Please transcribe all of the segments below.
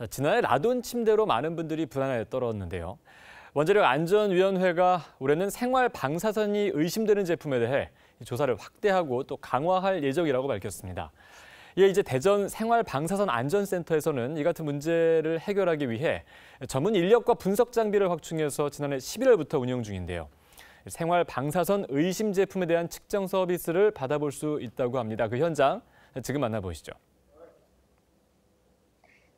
자, 지난해 라돈 침대로 많은 분들이 불안에 떨었는데요. 원자력 안전위원회가 올해는 생활 방사선이 의심되는 제품에 대해 조사를 확대하고 또 강화할 예정이라고 밝혔습니다. 이에 이제 대전 생활 방사선 안전센터에서는 이 같은 문제를 해결하기 위해 전문 인력과 분석 장비를 확충해서 지난해 11월부터 운영 중인데요. 생활 방사선 의심 제품에 대한 측정 서비스를 받아볼 수 있다고 합니다. 그 현장 지금 만나보시죠.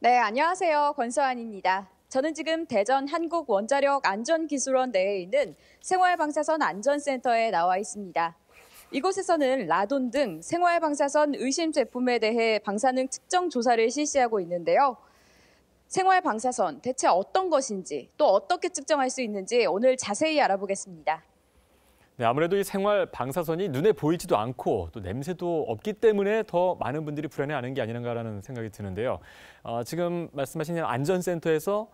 네, 안녕하세요. 권서환입니다. 저는 지금 대전 한국원자력안전기술원 내에 있는 생활방사선 안전센터에 나와 있습니다. 이곳에서는 라돈 등 생활방사선 의심 제품에 대해 방사능 측정 조사를 실시하고 있는데요. 생활방사선 대체 어떤 것인지 또 어떻게 측정할 수 있는지 오늘 자세히 알아보겠습니다. 네, 아무래도 이 생활 방사선이 눈에 보이지도 않고 또 냄새도 없기 때문에 더 많은 분들이 불안해하는 게 아닌가라는 생각이 드는데요. 지금 말씀하신 안전센터에서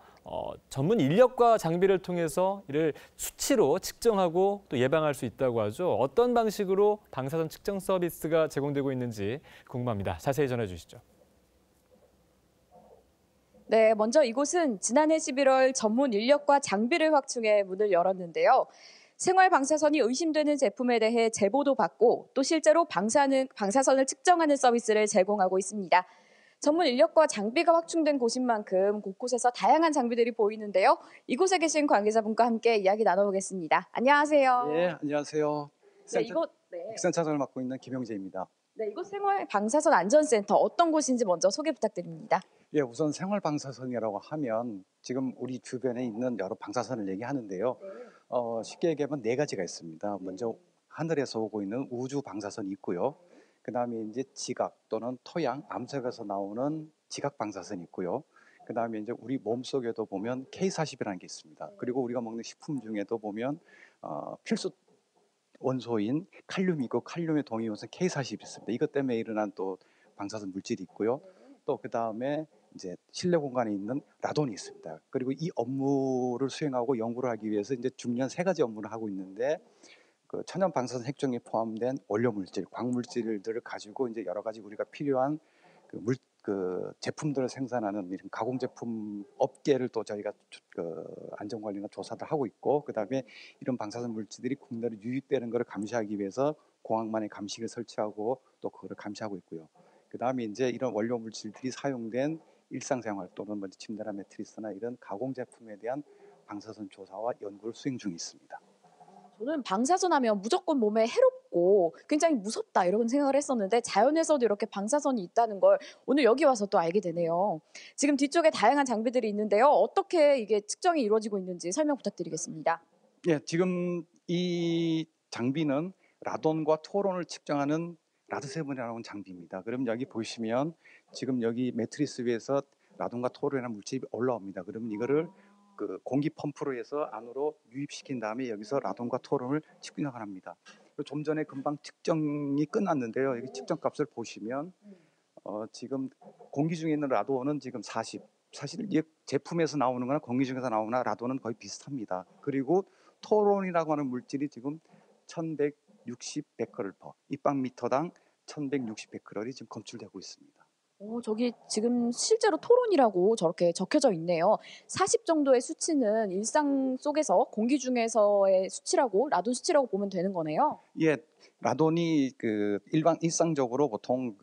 전문 인력과 장비를 통해서 이를 수치로 측정하고 또 예방할 수 있다고 하죠. 어떤 방식으로 방사선 측정 서비스가 제공되고 있는지 궁금합니다. 자세히 전해주시죠. 네, 먼저 이곳은 지난해 11월 전문 인력과 장비를 확충해 문을 열었는데요. 생활 방사선이 의심되는 제품에 대해 제보도 받고 또 실제로 방사선을 측정하는 서비스를 제공하고 있습니다. 전문 인력과 장비가 확충된 곳인 만큼 곳곳에서 다양한 장비들이 보이는데요. 이곳에 계신 관계자분과 함께 이야기 나눠보겠습니다. 안녕하세요. 네, 안녕하세요. 센터장을 맡고 있는 김영재입니다. 네, 이곳 생활 방사선 안전센터 어떤 곳인지 먼저 소개 부탁드립니다. 예, 우선 생활 방사선이라고 하면 지금 우리 주변에 있는 여러 방사선을 얘기하는데요. 쉽게 얘기하면 네 가지가 있습니다. 먼저 하늘에서 오고 있는 우주 방사선이 있고요. 그다음에 이제 지각 또는 토양, 암석에서 나오는 지각 방사선이 있고요. 그다음에 이제 우리 몸속에도 보면 K40이라는 게 있습니다. 그리고 우리가 먹는 식품 중에도 보면 필수 원소인 칼륨이 있고 칼륨의 동위원소 K40이 있습니다. 이것 때문에 일어난 또 방사선 물질이 있고요. 또 그다음에 이제 실내 공간에 있는 라돈이 있습니다. 그리고 이 업무를 수행하고 연구를 하기 위해서 이제 중요한 세 가지 업무를 하고 있는데 그 천연 방사선 핵종이 포함된 원료 물질, 광물질들을 가지고 이제 여러 가지 우리가 필요한 그 제품들을 생산하는 이런 가공 제품 업계를 또 저희가 안전관리나 조사를 하고 있고, 그다음에 이런 방사선 물질들이 국내로 유입되는 것을 감시하기 위해서 공항만에 감시기를 설치하고 또 그거를 감시하고 있고요. 그다음에 이제 이런 원료 물질들이 사용된 일상생활 또는 먼저 침대나 매트리스나 이런 가공 제품에 대한 방사선 조사와 연구를 수행 중에 있습니다. 저는 방사선 하면 무조건 몸에 해롭고 굉장히 무섭다 이런 생각을 했었는데 자연에서도 이렇게 방사선이 있다는 걸 오늘 여기 와서 또 알게 되네요. 지금 뒤쪽에 다양한 장비들이 있는데요. 어떻게 이게 측정이 이루어지고 있는지 설명 부탁드리겠습니다. 예, 지금 이 장비는 라돈과 토론을 측정하는 라드7이라는 장비입니다. 그럼 여기 보시면 지금 여기 매트리스 위에서 라돈과 토론이라는 물질이 올라옵니다. 그러면 이거를 그 공기 펌프로 해서 안으로 유입시킨 다음에 여기서 라돈과 토론을 측정을 합니다. 좀 전에 금방 측정이 끝났는데요. 여기 측정 값을 보시면 지금 공기 중에 있는 라돈은 지금 40. 사실 이 제품에서 나오는 거나 공기 중에서 나오나 라돈은 거의 비슷합니다. 그리고 토론이라고 하는 물질이 지금 1160 베크렐/, 입방미터당 1160 베크렐이 지금 검출되고 있습니다. 저기 지금 실제로 토론이라고 저렇게 적혀져 있네요. 40 정도의 수치는 일상 속에서 공기 중에서의 수치라고 라돈 수치라고 보면 되는 거네요. 예, 라돈이 일상적으로 보통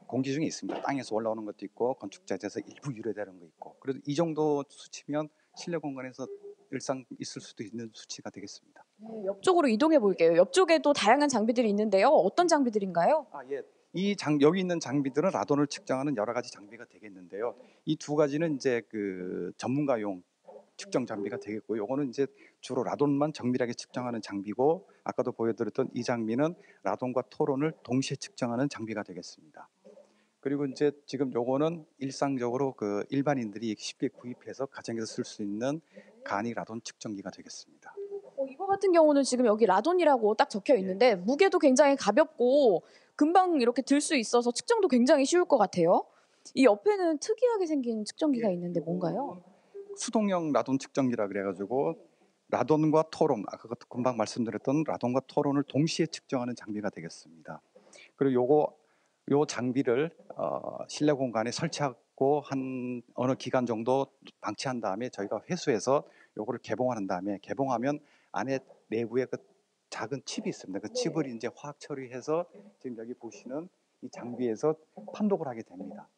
공기 중에 있습니다. 땅에서 올라오는 것도 있고 건축자재에서 일부 유래되는 거 있고. 그래서 이 정도 수치면 실내 공간에서 일상 있을 수도 있는 수치가 되겠습니다. 네, 옆쪽으로 이동해 볼게요. 옆쪽에도 다양한 장비들이 있는데요. 어떤 장비들인가요? 예. 여기 있는 장비들은 라돈을 측정하는 여러 가지 장비가 되겠는데요. 이 두 가지는 이제 그 전문가용 측정 장비가 되겠고요. 요거는 이제 주로 라돈만 정밀하게 측정하는 장비고, 아까도 보여드렸던 이 장비는 라돈과 토론을 동시에 측정하는 장비가 되겠습니다. 그리고 이제 지금 요거는 일상적으로 그 일반인들이 쉽게 구입해서 가정에서 쓸 수 있는 간이 라돈 측정기가 되겠습니다. 이거 같은 경우는 지금 여기 라돈이라고 딱 적혀 있는데 무게도 굉장히 가볍고 금방 이렇게 들 수 있어서 측정도 굉장히 쉬울 것 같아요. 이 옆에는 특이하게 생긴 측정기가 있는데 뭔가요? 수동형 라돈 측정기라 그래가지고 라돈과 토론, 아까 금방 말씀드렸던 라돈과 토론을 동시에 측정하는 장비가 되겠습니다. 그리고 요 장비를 실내 공간에 설치하고 받고 한 어느 기간 정도 방치한 다음에 저희가 회수해서 요거를 개봉하는 다음에 개봉하면 안에 내부에 그 작은 칩이 있습니다. 그 칩을 이제 화학 처리해서 지금 여기 보시는 이 장비에서 판독을 하게 됩니다.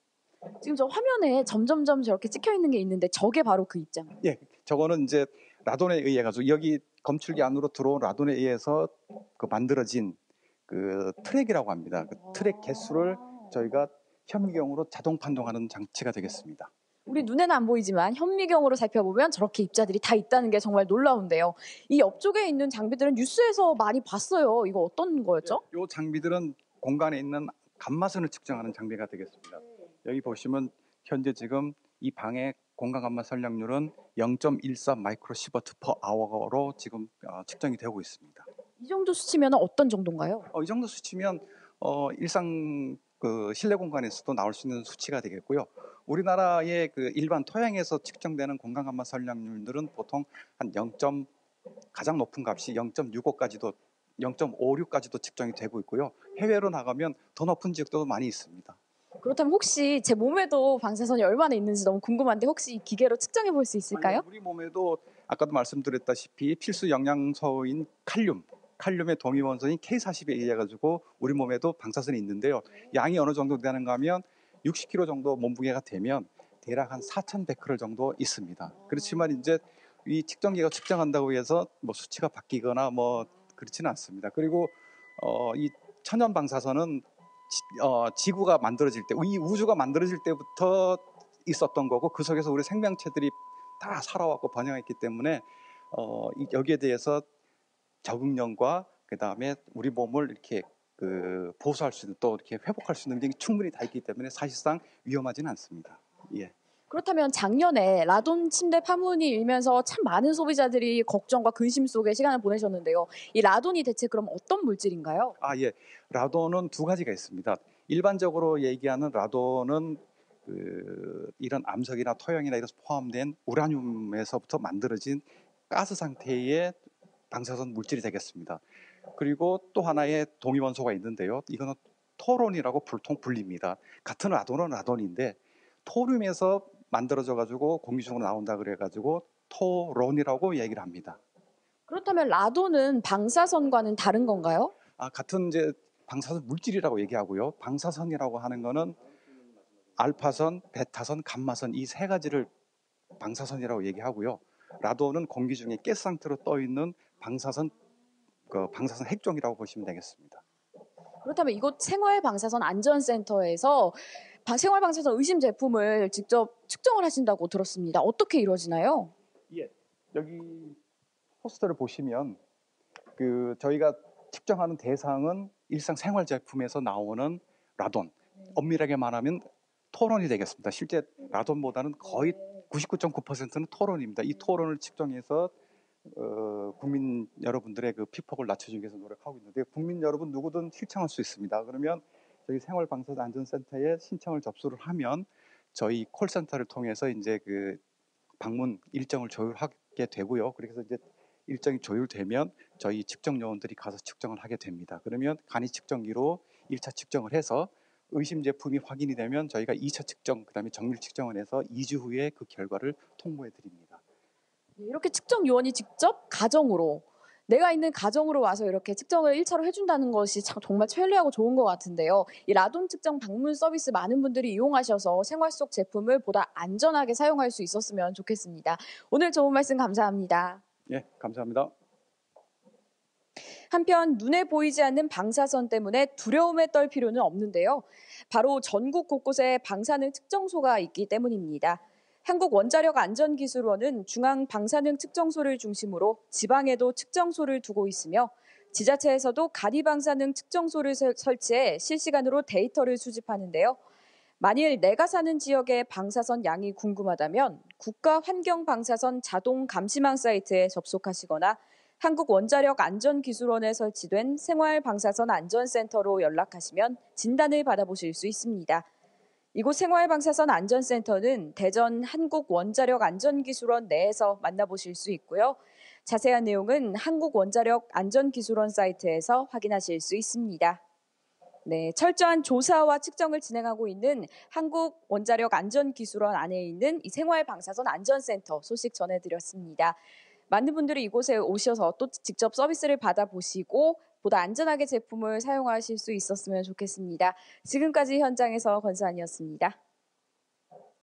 지금 저 화면에 점점점 저렇게 찍혀 있는 게 있는데 저게 바로 그 입장. 예, 저거는 이제 라돈에 의해 가지고 여기 검출기 안으로 들어온 라돈에 의해서 그 만들어진 그 트랙이라고 합니다. 그 트랙 개수를 저희가 현미경으로 자동 판독하는 장치가 되겠습니다. 우리 눈에는 안 보이지만 현미경으로 살펴보면 저렇게 입자들이 다 있다는 게 정말 놀라운데요. 이 옆쪽에 있는 장비들은 뉴스에서 많이 봤어요. 이거 어떤 거였죠? 이 장비들은 공간에 있는 감마선을 측정하는 장비가 되겠습니다. 여기 보시면 현재 지금 이 방의 공간 감마 선량률은 0.14 마이크로 시버트 퍼 아워로 지금 측정이 되고 있습니다. 이 정도 수치면 어떤 정도인가요? 이 정도 수치면 일상 그 실내 공간에서도 나올 수 있는 수치가 되겠고요. 우리나라의 그 일반 토양에서 측정되는 공간 감마 선량률들은 보통 한 0. 가장 높은 값이 0.65까지도 0.56까지도 측정이 되고 있고요. 해외로 나가면 더 높은 지역도 많이 있습니다. 그렇다면 혹시 제 몸에도 방사선이 얼마나 있는지 너무 궁금한데 혹시 이 기계로 측정해 볼 수 있을까요? 우리 몸에도 아까도 말씀드렸다시피 필수 영양소인 칼륨의 동위 원소인 K40에 의해 가지고 우리 몸에도 방사선이 있는데요. 양이 어느 정도 되는가 하면 60kg 정도 몸무게가 되면 대략 한 4,100 정도 있습니다. 그렇지만 이제 이 측정기가 측정한다고 해서 뭐 수치가 바뀌거나 뭐 그렇지는 않습니다. 그리고 이 천연 방사선은 지구가 만들어질 때, 이 우주가 만들어질 때부터 있었던 거고 그 속에서 우리 생명체들이 다 살아왔고 번영했기 때문에 여기에 대해서 적응력과 그 다음에 우리 몸을 이렇게 그 보수할 수 있는 또 이렇게 회복할 수 있는 능력이 충분히 다 있기 때문에 사실상 위험하지는 않습니다. 예. 그렇다면 작년에 라돈 침대 파문이 일면서 참 많은 소비자들이 걱정과 근심 속에 시간을 보내셨는데요. 이 라돈이 대체 그럼 어떤 물질인가요? 예. 라돈은 두 가지가 있습니다. 일반적으로 얘기하는 라돈은 이런 암석이나 토양이나 이런 포함된 우라늄에서부터 만들어진 가스 상태의 방사선 물질이 되겠습니다. 그리고 또 하나의 동위원소가 있는데요. 이거는 토론이라고 보통 불립니다. 같은 라돈은 라돈인데 토륨에서 만들어져 가지고 공기 중으로 나온다 그래 가지고 토론이라고 얘기를 합니다. 그렇다면 라돈은 방사선과는 다른 건가요? 같은 이제 방사선 물질이라고 얘기하고요. 방사선이라고 하는 거는 알파선, 베타선, 감마선 이 세 가지를 방사선이라고 얘기하고요. 라돈은 공기 중에 가스 상태로 떠 있는 방사선 핵종이라고 보시면 되겠습니다. 그렇다면 이곳 생활방사선 안전센터에서 생활방사선 의심 제품을 직접 측정을 하신다고 들었습니다. 어떻게 이루어지나요? 예, 여기 포스터를 보시면 저희가 측정하는 대상은 일상 생활 제품에서 나오는 라돈, 엄밀하게 말하면 토론이 되겠습니다. 실제 라돈보다는 거의 99.9%는 토론입니다. 이 토론을 측정해서 국민 여러분들의 그 피폭을 낮춰주기 위해서 노력하고 있는데 국민 여러분 누구든 신청할 수 있습니다. 그러면 저희 생활방사선 안전센터에 신청을 접수를 하면 저희 콜센터를 통해서 이제 그 방문 일정을 조율하게 되고요. 그래서 이제 일정이 조율되면 저희 측정 요원들이 가서 측정을 하게 됩니다. 그러면 간이 측정기로 1차 측정을 해서 의심 제품이 확인이 되면 저희가 2차 측정, 그다음에 정밀 측정을 해서 2주 후에 그 결과를 통보해 드립니다. 이렇게 측정 요원이 직접 가정으로 내가 있는 가정으로 와서 이렇게 측정을 1차로 해준다는 것이 참 정말 편리하고 좋은 것 같은데요. 이 라돈 측정 방문 서비스 많은 분들이 이용하셔서 생활 속 제품을 보다 안전하게 사용할 수 있었으면 좋겠습니다. 오늘 좋은 말씀 감사합니다. 예, 감사합니다. 한편 눈에 보이지 않는 방사선 때문에 두려움에 떨 필요는 없는데요. 바로 전국 곳곳에 방사능 측정소가 있기 때문입니다. 한국원자력안전기술원은 중앙 방사능 측정소를 중심으로 지방에도 측정소를 두고 있으며 지자체에서도 간이 방사능 측정소를 설치해 실시간으로 데이터를 수집하는데요. 만일 내가 사는 지역의 방사선 양이 궁금하다면 국가환경방사선 자동 감시망 사이트에 접속하시거나 한국원자력안전기술원에 설치된 생활방사선 안전센터로 연락하시면 진단을 받아보실 수 있습니다. 이곳 생활방사선 안전센터는 대전 한국원자력안전기술원 내에서 만나보실 수 있고요. 자세한 내용은 한국원자력안전기술원 사이트에서 확인하실 수 있습니다. 네, 철저한 조사와 측정을 진행하고 있는 한국원자력안전기술원 안에 있는 이 생활방사선 안전센터 소식 전해드렸습니다. 많은 분들이 이곳에 오셔서 또 직접 서비스를 받아보시고 보다 안전하게 제품을 사용하실 수 있었으면 좋겠습니다. 지금까지 현장에서 권수환이었습니다.